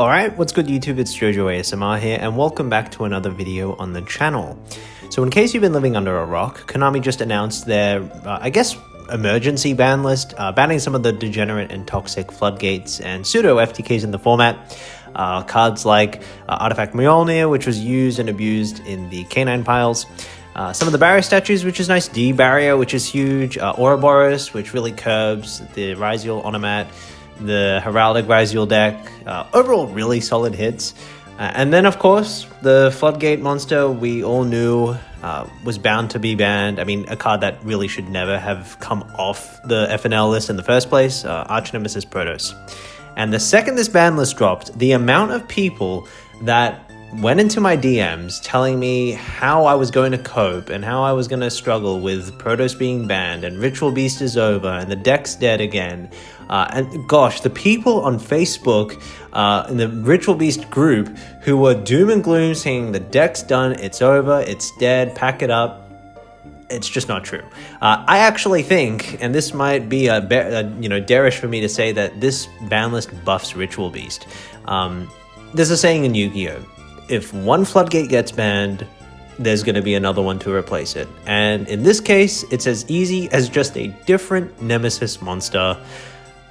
Alright, what's good YouTube, it's Jojo ASMR here, and welcome back to another video on the channel. So in case you've been living under a rock, Konami just announced their, emergency ban list, banning some of the degenerate and toxic floodgates and pseudo FTKs in the format. Cards like Artifact Mjolnir, which was used and abused in the Canine piles. Some of the barrier statues, which is nice. D-Barrier, which is huge. Ouroboros, which really curbs the Ritual Onomat. The Heraldic Ritual deck. Overall, really solid hits. And then, of course, the Floodgate monster we all knew was bound to be banned. I mean, a card that really should never have come off the FNL list in the first place. Arch Nemesis Protos. And the second this ban list dropped, the amount of people that went into my DMs telling me how I was going to cope and how I was going to struggle with Protos being banned and Ritual Beast is over and the deck's dead again. And gosh, the people on Facebook in the Ritual Beast group who were doom and gloom saying the deck's done, it's over, it's dead, pack it up. It's just not true. I actually think, and this might be darish for me to say, that this ban list buffs Ritual Beast. There's a saying in Yu-Gi-Oh! If one floodgate gets banned, there's going to be another one to replace it. And in this case, it's as easy as just a different Nemesis monster,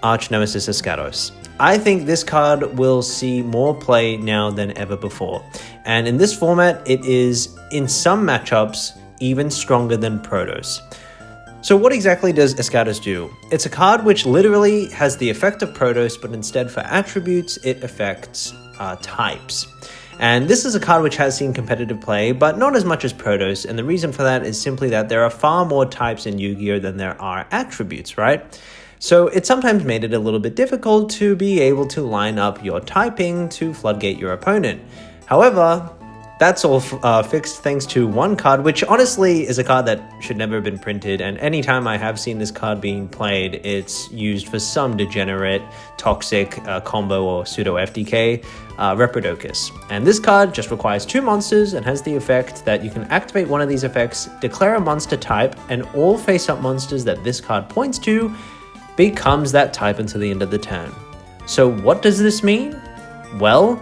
Arch Nemesis Eschatos. I think this card will see more play now than ever before. And in this format, it is, in some matchups, even stronger than Protos. So what exactly does Eschatos do? It's a card which literally has the effect of Protos, but instead for attributes, it affects types. And this is a card which has seen competitive play, but not as much as Protos, and the reason for that is simply that there are far more types in Yu-Gi-Oh! Than there are attributes, right? So it sometimes made it a little bit difficult to be able to line up your typing to floodgate your opponent. However, that's all fixed thanks to one card, which honestly is a card that should never have been printed, and anytime I have seen this card being played, it's used for some degenerate, toxic combo or pseudo FDK, Reprodocus. And this card just requires 2 monsters and has the effect that you can activate one of these effects, declare a monster type, and all face-up monsters that this card points to becomes that type until the end of the turn. So what does this mean? Well,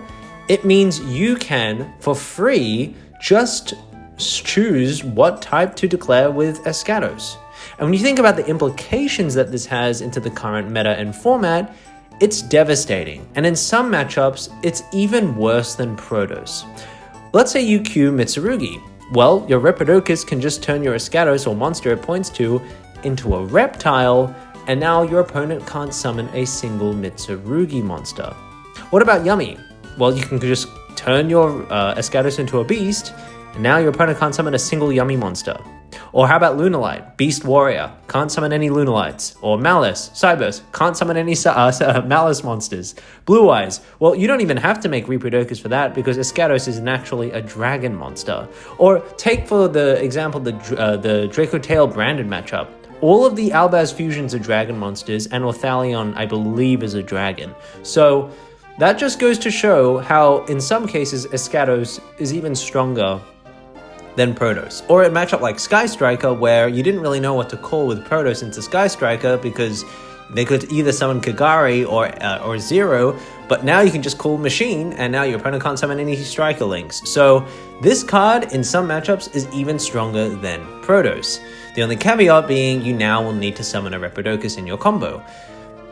it means you can, for free, just choose what type to declare with Eschatos. And when you think about the implications that this has into the current meta and format, it's devastating. And in some matchups, it's even worse than Protos. Let's say you queue Mitsurugi. Well, your Reprodocus can just turn your Eschatos or monster it points to into a reptile, and now your opponent can't summon a single Mitsurugi monster. What about Yummy? Well, you can just turn your Eschatos into a beast, and now your opponent can't summon a single Yummy monster. Or how about Lunalight? Beast Warrior, can't summon any Lunalights. Or Malice, Cybers, can't summon any Malice monsters. Blue Eyes, well, you don't even have to make Reprodocus for that because Eschatos is naturally a dragon monster. Or take for the example the Draco Tail branded matchup. All of the Albaz fusions are dragon monsters, and Orthalion, I believe, is a dragon. So that just goes to show how, in some cases, Eschatos is even stronger than Protos. Or a matchup like Sky Striker, where you didn't really know what to call with Protos into Sky Striker because they could either summon Kagari or Zero, but now you can just call Machine, and now your opponent can't summon any Striker links. So this card, in some matchups, is even stronger than Protos. The only caveat being you now will need to summon a Reprodocus in your combo.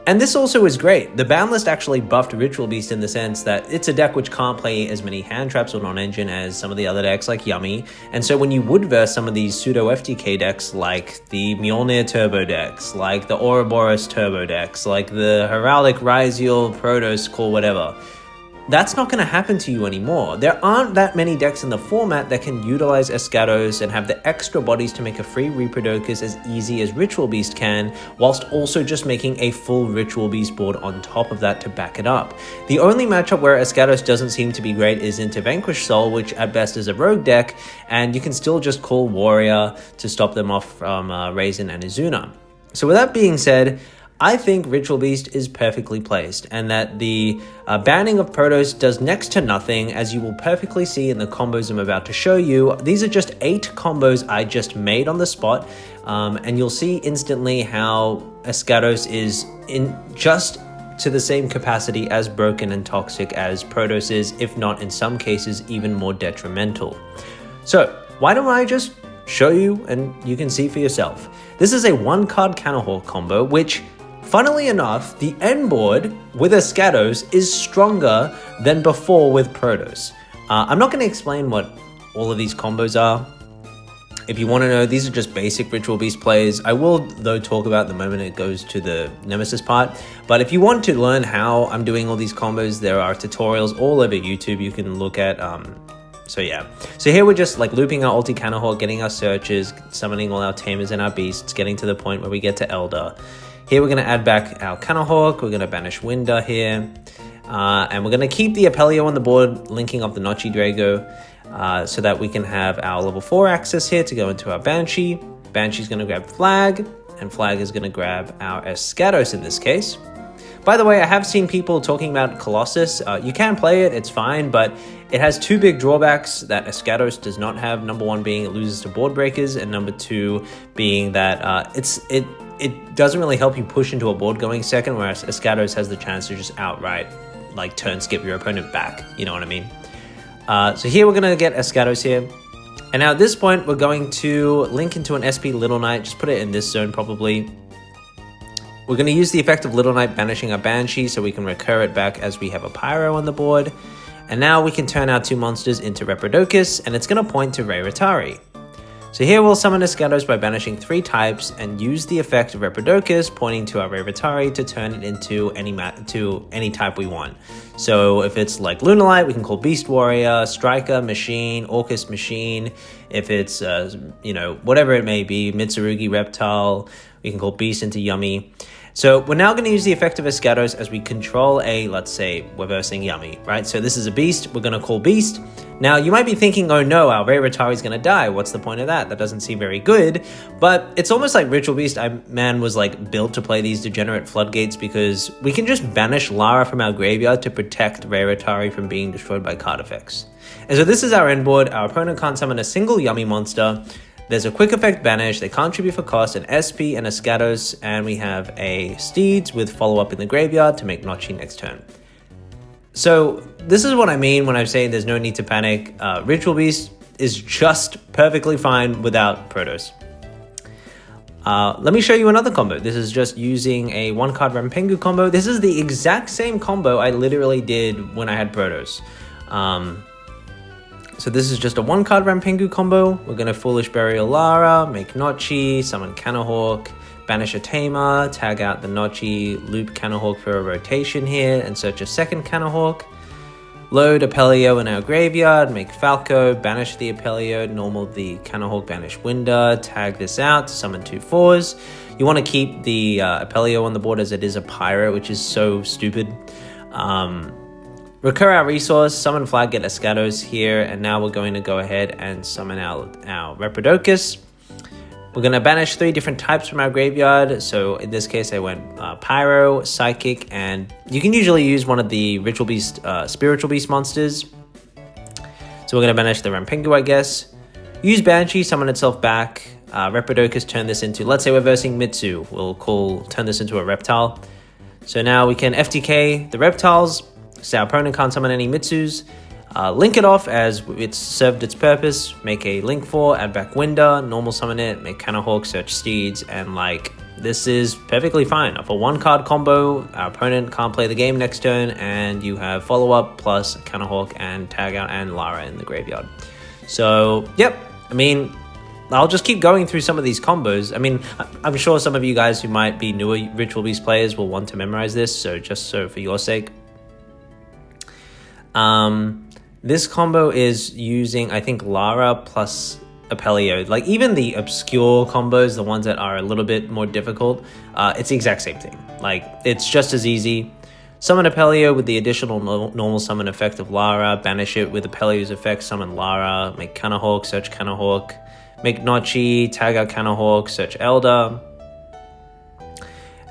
And this also is great. The ban list actually buffed Ritual Beast in the sense that it's a deck which can't play as many hand traps or non-engine as some of the other decks like Yummy. And so when you would verse some of these pseudo FTK decks like the Mjolnir Turbo decks, like the Ouroboros Turbo decks, like the Heraldic Ritual Protos Core whatever, that's not going to happen to you anymore. There aren't that many decks in the format that can utilize Eschatos and have the extra bodies to make a free Reprodocus as easy as Ritual Beast can, whilst also just making a full Ritual Beast board on top of that to back it up. The only matchup where Eschatos doesn't seem to be great is into Vanquish Soul, which at best is a rogue deck, and you can still just call Warrior to stop them off from Raisin and Izuna. So with that being said, I think Ritual Beast is perfectly placed, and that the banning of Protos does next to nothing, as you will perfectly see in the combos I'm about to show you. These are just 8 combos I just made on the spot, and you'll see instantly how Eschatos is in just to the same capacity as broken and toxic as Protos is, if not in some cases even more detrimental. So why don't I just show you and you can see for yourself. This is a 1-card Cannahawk combo, which funnily enough, the end board with Eschatos is stronger than before with Protos. I'm not going to explain what all of these combos are. If you want to know, these are just basic Ritual Beast plays. I will, though, talk about the moment it goes to the Nemesis part. But if you want to learn how I'm doing all these combos, there are tutorials all over YouTube you can look at. So yeah. So here we're just like looping our ulti Cannahawk, getting our searches, summoning all our tamers and our beasts, getting to the point where we get to Elder. Here we're going to add back our Cannahawk. We're going to banish Winder here. And we're going to keep the Apelio on the board, linking up the Nochi Drago. So that we can have our level 4 access here to go into our Banshee. Banshee's going to grab Flag, and Flag is going to grab our Eschatos in this case. By the way, I have seen people talking about Colossus. You can play it, it's fine, but it has 2 big drawbacks that Eschatos does not have. Number 1 being it loses to board breakers, and number 2 being that it doesn't really help you push into a board going second, whereas Eschatos has the chance to just outright like turn skip your opponent back. You know what I mean? So here we're going to get Eschatos here. And now at this point, we're going to link into an SP Little Knight. Just put it in this zone probably. We're going to use the effect of Little Knight banishing a Banshee so we can recur it back as we have a Pyro on the board. And now we can turn our 2 monsters into Reprodocus, and it's going to point to Raritari. So here we'll summon Eschatos by banishing 3 types and use the effect of Reprodocus pointing to our Raritari to turn it into any type we want. So if it's like Lunalight, we can call Beast Warrior, Striker, Machine, Orcus Machine. If it's, whatever it may be, Mitsurugi, Reptile, we can call Beast into Yummy. So we're now going to use the effect of Eschatos as we control a, let's say, we're versing Yummy, right? So this is a Beast, we're going to call Beast. Now, you might be thinking, oh no, our Raritari is going to die. What's the point of that? That doesn't seem very good. But it's almost like Ritual Beast, man, was like built to play these degenerate floodgates because we can just banish Lara from our graveyard to protect Raritari from being destroyed by card effects. And so this is our end board. Our opponent can't summon a single Yummy monster. There's a quick effect banish, they contribute for cost, an SP and a Eschatos, and we have a Steeds with follow-up in the graveyard to make Nochi next turn. So this is what I mean when I'm saying there's no need to panic. Ritual Beast is just perfectly fine without Protos. Let me show you another combo. This is just using a 1-card Rampengu combo. This is the exact same combo I literally did when I had Protos. So this is just a 1-card Rampengu combo. We're going to Foolish Burial Lara, make Nochi, summon Cannahawk, banish a Tamer, tag out the Nochi, loop Cannahawk for a rotation here, and search a second Cannahawk. Load Apelio in our graveyard, make Falco, banish the Apelio, normal the Cannahawk, banish Winder, tag this out, summon 2 4s. You want to keep the Apelio on the board as it is a Pyro, which is so stupid. Recur our resource, summon Flag, get Eschatos here, and now we're going to go ahead and summon our Reprodocus. We're going to banish 3 different types from our graveyard, so in this case I went Pyro, Psychic, and you can usually use one of the Ritual Beast, Spiritual Beast monsters. So we're going to banish the Rampengu, I guess. Use Banshee, summon itself back, Reprodocus, turn this into, let's say we're versing Mitsu, turn this into a Reptile. So now we can FTK the Reptiles, so our opponent can't summon any Mitsus. Link it off as it's served its purpose. Make a Link 4, add back Winder, normal summon it, make Cannahawk, search Steeds, and like, this is perfectly fine. For 1-card combo, our opponent can't play the game next turn, and you have follow-up plus Cannahawk and tag out and Lara in the graveyard. So, yep, I mean, I'll just keep going through some of these combos. I mean, I'm sure some of you guys who might be newer Ritual Beast players will want to memorize this, so just so for your sake. This combo is using, I think, Lara plus Apelio. Like, even the obscure combos, the ones that are a little bit more difficult, it's the exact same thing. Like, it's just as easy. Summon Apelio with the additional normal summon effect of Lara, banish it with Apelio's effect, summon Lara, make Cannahawk, search Cannahawk, make Nochi, tag out Cannahawk, search Elder,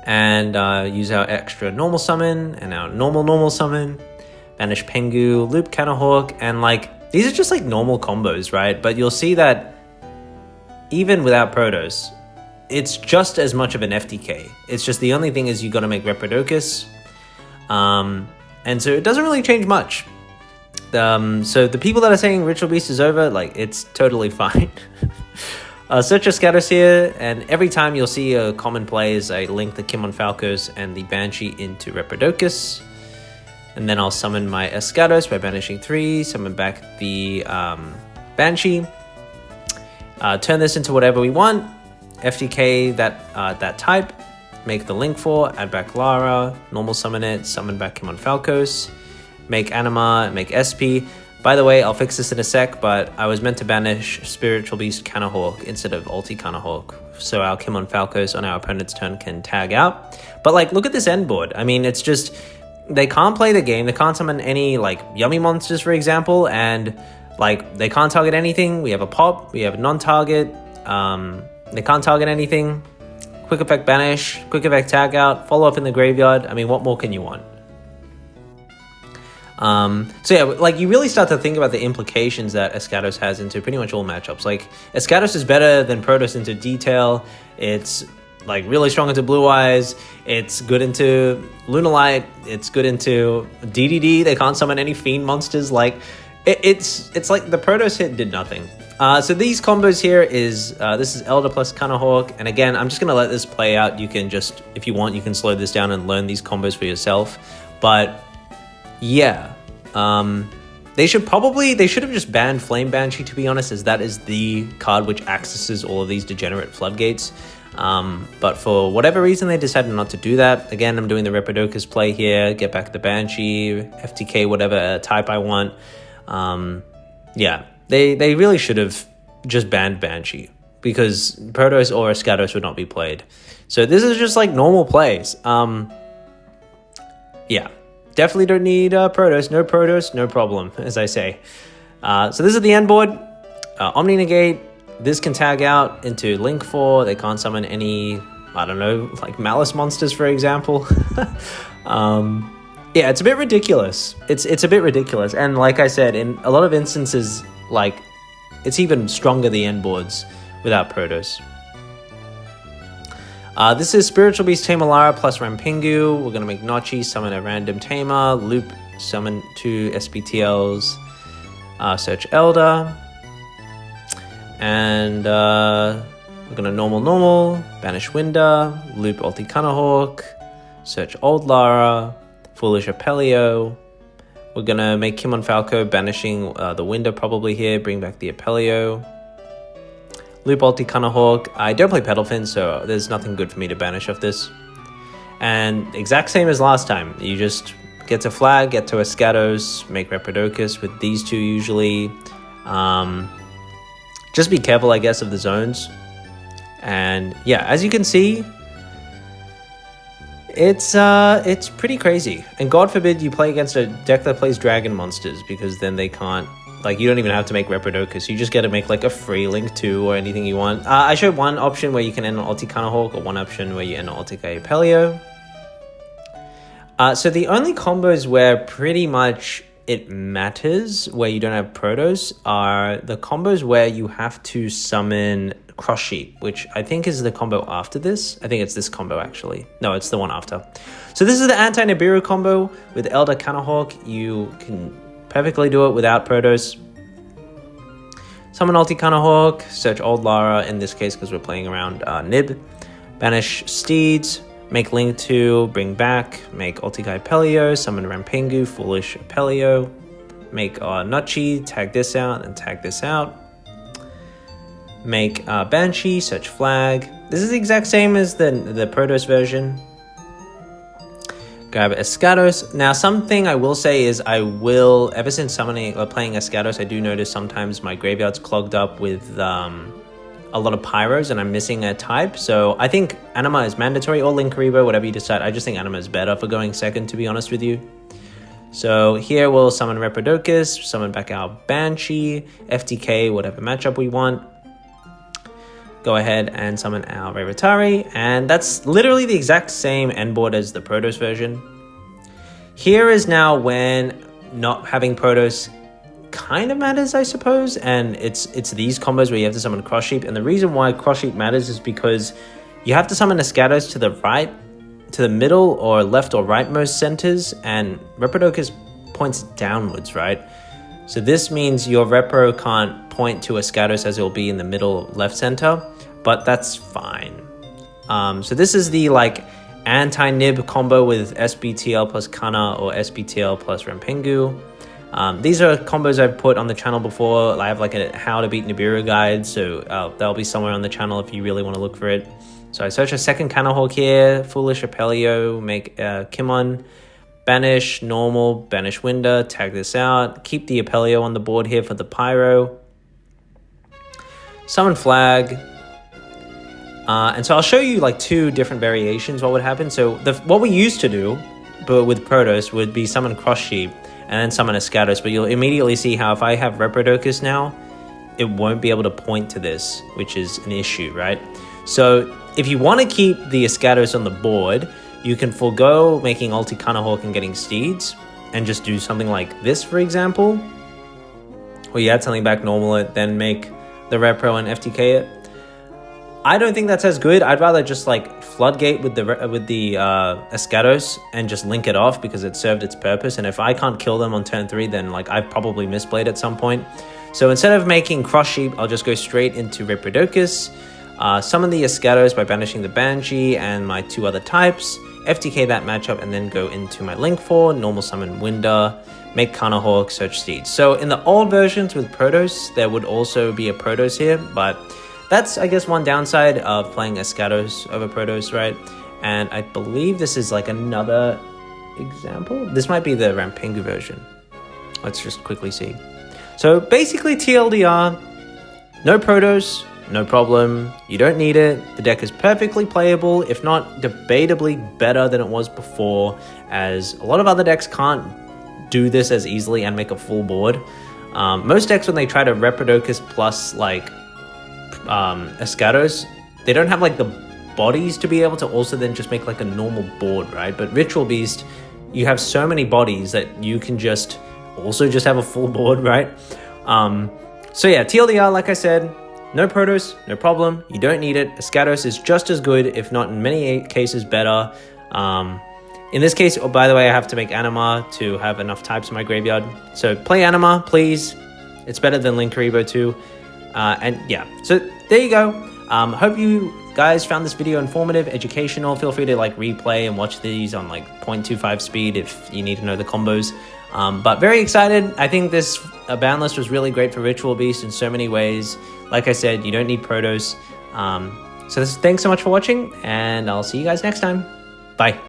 and use our extra normal summon and our normal summon. Banish Pengu, loop Cannahawk, and like, these are just like normal combos, right? But you'll see that even without Protos, it's just as much of an FTK. It's just the only thing is you got to make Reprodocus. And so it doesn't really change much. So the people that are saying Ritual Beast is over, like, it's totally fine. Search Eschatos here, and every time you'll see a common play is I link the Kimon Falcos and the Banshee into Reprodocus. And then I'll summon my Eschatos by banishing 3, summon back the Banshee. Turn this into whatever we want. FTK that type. Make the link for, add back Lara, normal summon it, summon back Kimon Falcos. Make Anima, make SP. By the way, I'll fix this in a sec, but I was meant to banish Spiritual Beast Cannahawk instead of Ulti Cannahawk, so our Kimon Falcos on our opponent's turn can tag out. But like, look at this end board. I mean, it's just, they can't play the game, they can't summon any like yummy monsters, for example, and like they can't target anything. We have a pop, we have a non-target, they can't target anything. Quick effect banish, quick effect tag out, follow up in the graveyard. I mean, what more can you want? So yeah, like you really start to think about the implications that Eschatos has into pretty much all matchups. Like Eschatos is better than Protos into detail. It's like really strong into Blue Eyes. It's good into Lunalight. It's good into DDD. They can't summon any Fiend monsters. Like it's like the Protos hit did nothing. So these combos here is, this is Elder plus Cannahawk. And again, I'm just going to let this play out. You can just, if you want, you can slow this down and learn these combos for yourself. But yeah, they should have just banned Flame Banshee, to be honest, as that is the card which accesses all of these degenerate floodgates. But for whatever reason, they decided not to do that. Again, I'm doing the Reprodocus play here, get back the Banshee, FTK, whatever type I want. Yeah, they really should have just banned Banshee, because Protos or Eschatos would not be played. So this is just like normal plays. Yeah. Definitely don't need Protos, no problem, as I say. So this is the end board. Omni Negate, this can tag out into Link 4. They can't summon any, I don't know, like Malice monsters, for example. Yeah, it's a bit ridiculous. It's a bit ridiculous. And like I said, in a lot of instances, like, it's even stronger, the end boards, without Protos. This is Spiritual Beast Tamer Lara plus Rampengu. We're going to make Nochi, summon a random Tamer, loop, summon 2 SPTLs, search Elder, and we're going to normal, banish Winder, loop Ulti Cannahawk, search Old Lara, Foolish Apelio. We're going to make Kimon Falco, banishing the Winder probably here, bring back the Apelio. Loop Ulti Cannahawk. I don't play Petalfin, so there's nothing good for me to banish off this. And exact same as last time. You just get to flag, get to Eschatos, make Reprodocus with these two usually. Just be careful, I guess, of the zones. And yeah, as you can see, it's pretty crazy. And God forbid you play against a deck that plays Dragon monsters, because then they can't. Like, you don't even have to make Reprodocus. You just get to make, like, a free Link 2 or anything you want. I showed one option where you can end on Ulti Cannahawk, or one option where you end on Ulti Apelio. So the only combos where pretty much it matters, where you don't have Protos, are the combos where you have to summon Cross Sheet, which I think is the combo after this. I think it's this combo, actually. No, it's the one after. So this is the anti-Nibiru combo with Elder Cannahawk. You can perfectly do it without Protos. Summon Ulti Cannahawk, search Old Lara, in this case because we're playing around Nib. Banish Steeds, make Link 2, bring back, make Ulti Apelio, summon Rampengu, Foolish Apelio, make Nochi, tag this out, and tag this out. Make Banshee, search Flag. This is the exact same as the Protos version. Grab Eschatos. Now, something I will say is ever since summoning or playing Eschatos, I do notice sometimes my graveyard's clogged up with a lot of Pyros and I'm missing a type. So I think Anima is mandatory, or Linkaribo, whatever you decide. I just think Anima is better for going second, to be honest with you. So here we'll summon Reprodocus, summon back our Banshee, FTK, whatever matchup we want. Go ahead and summon our Ravatari, and that's literally the exact same end board as the Protos version. Here is now when not having Protos kind of matters, I suppose, and it's these combos where you have to summon Cross Sheep. And the reason why Cross Sheep matters is because you have to summon Eschatos to the right to the middle or left or rightmost centers, and Reprodocus points downwards, right? So this means your Repro can't point to Eschatos as it will be in the middle left center, but that's fine. So this is the like anti-nib combo with SBTL plus Kana or SBTL plus Rampengu. These are combos I've put on the channel before. I have like a how to beat Nibiru guide, so that'll be somewhere on the channel if you really want to look for it. So I search a second Cannahawk here, Foolish Apelio, make Kimon, banish, normal, banish Winder, tag this out, keep the Apelio on the board here for the Pyro, summon Flag, and so I'll show you like 2 different variations what would happen. So what we used to do, but with Protos, would be summon Cross Sheep and then summon Eschatos, but you'll immediately see how if I have Reprodocus now, it won't be able to point to this, which is an issue, right? So if you want to keep the Eschatos on the board, you can forego making ulti Cannahawk and getting Steeds, and just do something like this, for example, where you add something back, normal it, then make the Repro and FTK it. I don't think that's as good. I'd rather just like Floodgate with the Eschatos and just link it off because it served its purpose. And if I can't kill them on turn 3, then like I've probably misplayed at some point. So instead of making Cross Sheep, I'll just go straight into Reprodocus, summon the Eschatos by banishing the Banshee and my 2 other types, FTK that matchup, and then go into my Link 4, normal summon Winder, make Cannahawk, search Steeds. So in the old versions with Protos, there would also be a Protos here, but that's, I guess, one downside of playing Eschatos over Protos, right? And I believe this is like another example. This might be the Rampengu version. Let's just quickly see. So basically TLDR, no Protos, no problem. You don't need it. The deck is perfectly playable, if not debatably better than it was before, as a lot of other decks can't do this as easily and make a full board. Most decks, when they try to Reprodocus plus like Eschatos, they don't have like the bodies to be able to also then just make like a normal board, right? But Ritual Beast, you have so many bodies that you can just also just have a full board, right? So yeah, TLDR, like I said, no Protos, no problem. You don't need it. Eschatos is just as good, if not in many cases better. In this case, oh, by the way, I have to make Anima to have enough types in my graveyard. So play Anima, please. It's better than Linkuriboh too. And yeah, so there you go. Hope you guys found this video informative, educational. Feel free to like replay and watch these on like 0.25 speed if you need to know the combos. But very excited. I think this ban list was really great for Ritual Beast in so many ways. Like I said, you don't need Protos. Thanks so much for watching, and I'll see you guys next time. Bye.